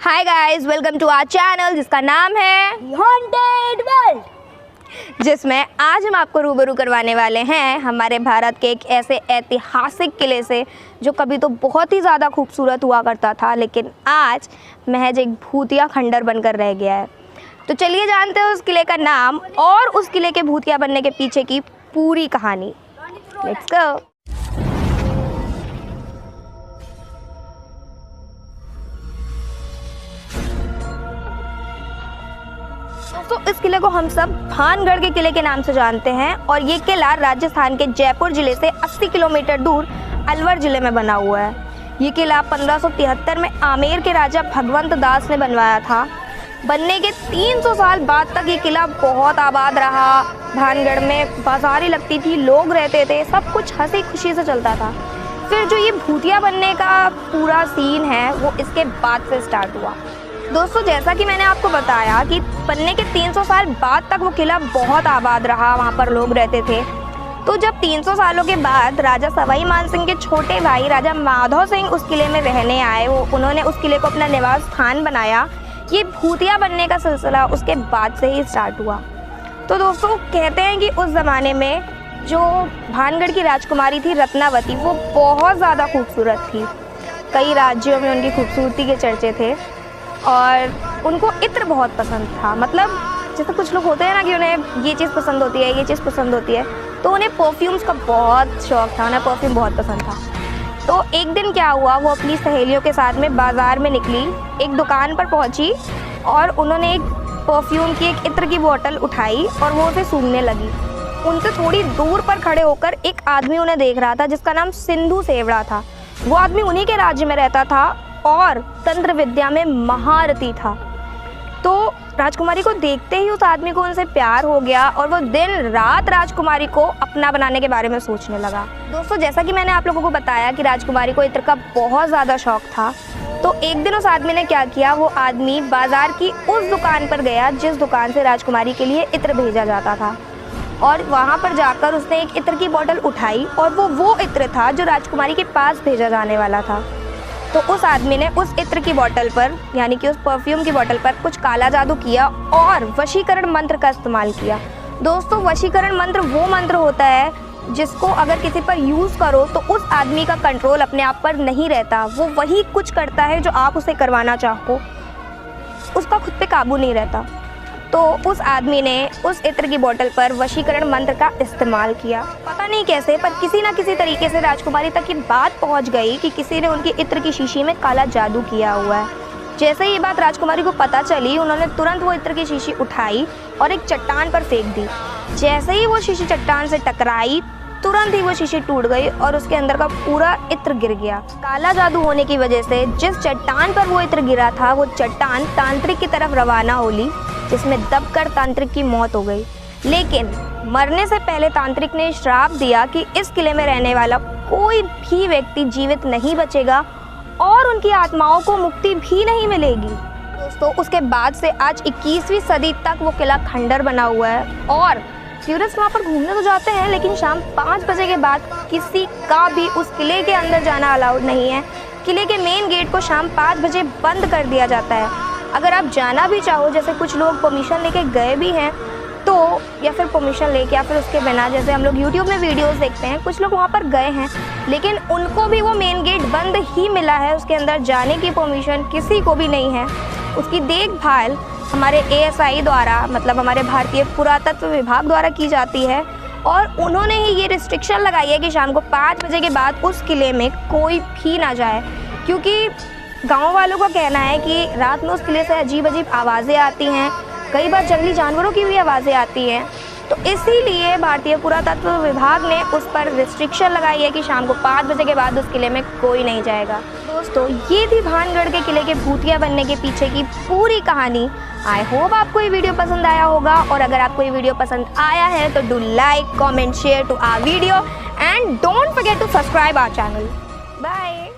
Hi guys, welcome to our channel जिसका नाम है हॉन्टेड वर्ल्ड, जिसमें आज हम आपको रूबरू करवाने वाले हैं हमारे भारत के एक ऐसे ऐतिहासिक किले से जो कभी तो बहुत ही ज़्यादा खूबसूरत हुआ करता था, लेकिन आज महज एक भूतिया खंडर बनकर रह गया है। तो चलिए जानते हैं उस किले का नाम और उस किले के भूतिया बनने के पीछे की पूरी कहानी। Let's go. तो इस किले को हम सब भानगढ़ के किले के नाम से जानते हैं और ये किला राजस्थान के जयपुर जिले से 80 किलोमीटर दूर अलवर जिले में बना हुआ है। ये किला 1573 में आमेर के राजा भगवंत दास ने बनवाया था। बनने के 300 साल बाद तक ये किला बहुत आबाद रहा। भानगढ़ में बाजारें लगती थी, लोग रहते थे, सब कुछ हंसी खुशी से चलता था। फिर जो ये भूतिया बनने का पूरा सीन है वो इसके बाद से स्टार्ट हुआ। दोस्तों, जैसा कि मैंने आपको बताया कि बनने के 300 साल बाद तक वो किला बहुत आबाद रहा, वहाँ पर लोग रहते थे। तो जब 300 सालों के बाद राजा सवाई मानसिंह के छोटे भाई राजा माधव सिंह उस किले में रहने आए, उन्होंने उस किले को अपना निवास स्थान बनाया। ये भूतिया बनने का सिलसिला उसके बाद से ही स्टार्ट हुआ। तो दोस्तों, कहते हैं कि उस ज़माने में जो भानगढ़ की राजकुमारी थी रत्नावती, वो बहुत ज़्यादा खूबसूरत थी। कई राज्यों में उनकी खूबसूरती के चर्चे थे और उनको इत्र बहुत पसंद था। मतलब जैसे कुछ लोग होते हैं ना कि उन्हें ये चीज़ पसंद होती है, ये चीज़ पसंद होती है, तो उन्हें परफ्यूम्स का बहुत शौक़ था, उन्हें परफ्यूम बहुत पसंद था। तो एक दिन क्या हुआ, वो अपनी सहेलियों के साथ में बाज़ार में निकली, एक दुकान पर पहुंची और उन्होंने एक परफ्यूम की एक इत्र की बोतल उठाई और वो उसे सूंघने लगी। उनसे थोड़ी दूर पर खड़े होकर एक आदमी उन्हें देख रहा था जिसका नाम सिंधु सेवड़ा था। वो आदमी उन्हीं के राज्य में रहता था और तंत्र विद्या में महारथी था। तो राजकुमारी को देखते ही उस आदमी को उनसे प्यार हो गया और वो दिन रात राजकुमारी को अपना बनाने के बारे में सोचने लगा। दोस्तों, जैसा कि मैंने आप लोगों को बताया कि राजकुमारी को इत्र का बहुत ज़्यादा शौक था, तो एक दिन उस आदमी ने क्या किया, वो आदमी बाज़ार की उस दुकान पर गया जिस दुकान से राजकुमारी के लिए इत्र भेजा जाता था और वहाँ पर जाकर उसने एक इत्र की बोतल उठाई और वो इत्र था जो राजकुमारी के पास भेजा जाने वाला था। तो उस आदमी ने उस इत्र की बोतल पर, यानी कि उस परफ्यूम की बोतल पर कुछ काला जादू किया और वशीकरण मंत्र का इस्तेमाल किया। दोस्तों, वशीकरण मंत्र वो मंत्र होता है जिसको अगर किसी पर यूज़ करो तो उस आदमी का कंट्रोल अपने आप पर नहीं रहता, वो वही कुछ करता है जो आप उसे करवाना चाहो, उसका खुद पे काबू नहीं रहता। तो उस आदमी ने उस इत्र की बोतल पर वशीकरण मंत्र का इस्तेमाल किया। पता नहीं कैसे, पर किसी ना किसी तरीके से राजकुमारी तक ये बात पहुंच गई कि किसी ने उनकी इत्र की शीशी में काला जादू किया हुआ है। जैसे ही ये बात राजकुमारी को पता चली, उन्होंने तुरंत वो इत्र की शीशी उठाई और एक चट्टान पर फेंक दी। जैसे ही वो शीशी चट्टान से टकराई, तुरंत ही वो शीशी टूट गई और उसके अंदर का पूरा इत्र गिर गया। काला जादू होने की वजह से जिस चट्टान पर वो इत्र गिरा था, वो चट्टान तांत्रिक की तरफ रवाना होली, जिसमें दबकर तांत्रिक की मौत हो गई। लेकिन मरने से पहले तांत्रिक ने श्राप दिया कि इस किले में रहने वाला कोई भी व्यक्ति जीवित नहीं बचेगा और उनकी आत्माओं को मुक्ति भी नहीं मिलेगी। दोस्तों, उसके बाद से आज 21वीं सदी तक वो किला खंडर बना हुआ है और टूरिस्ट वहाँ पर घूमने तो जाते हैं, लेकिन शाम 5 बजे के बाद किसी का भी उस किले के अंदर जाना अलाउड नहीं है। किले के मेन गेट को शाम 5 बजे बंद कर दिया जाता है। अगर आप जाना भी चाहो, जैसे कुछ लोग परमिशन लेके गए भी हैं, तो या फिर परमिशन लेके या फिर उसके बिना, जैसे हम लोग यूट्यूब में वीडियोस देखते हैं, कुछ लोग वहाँ पर गए हैं लेकिन उनको भी वो मेन गेट बंद ही मिला है, उसके अंदर जाने की परमिशन किसी को भी नहीं है। उसकी देखभाल हमारे ASI द्वारा, मतलब हमारे भारतीय पुरातत्व विभाग द्वारा की जाती है और उन्होंने ही ये रिस्ट्रिक्शन लगाई है कि शाम को 5 बजे के बाद उस किले में कोई भी ना जाए, क्योंकि गांव वालों का कहना है कि रात में उस किले से अजीब अजीब आवाज़ें आती हैं, कई बार जंगली जानवरों की भी आवाज़ें आती हैं। तो इसीलिए भारतीय पुरातत्व विभाग ने उस पर रिस्ट्रिक्शन लगाई है कि शाम को 5 बजे के बाद उस किले में कोई नहीं जाएगा। दोस्तों, ये थी भानगढ़ के किले के भूतिया बनने के पीछे की पूरी कहानी। आई होप आपको ये वीडियो पसंद आया होगा और अगर आपको ये वीडियो पसंद आया है तो do like, comment, share to our video and don't forget to subscribe our channel. Bye.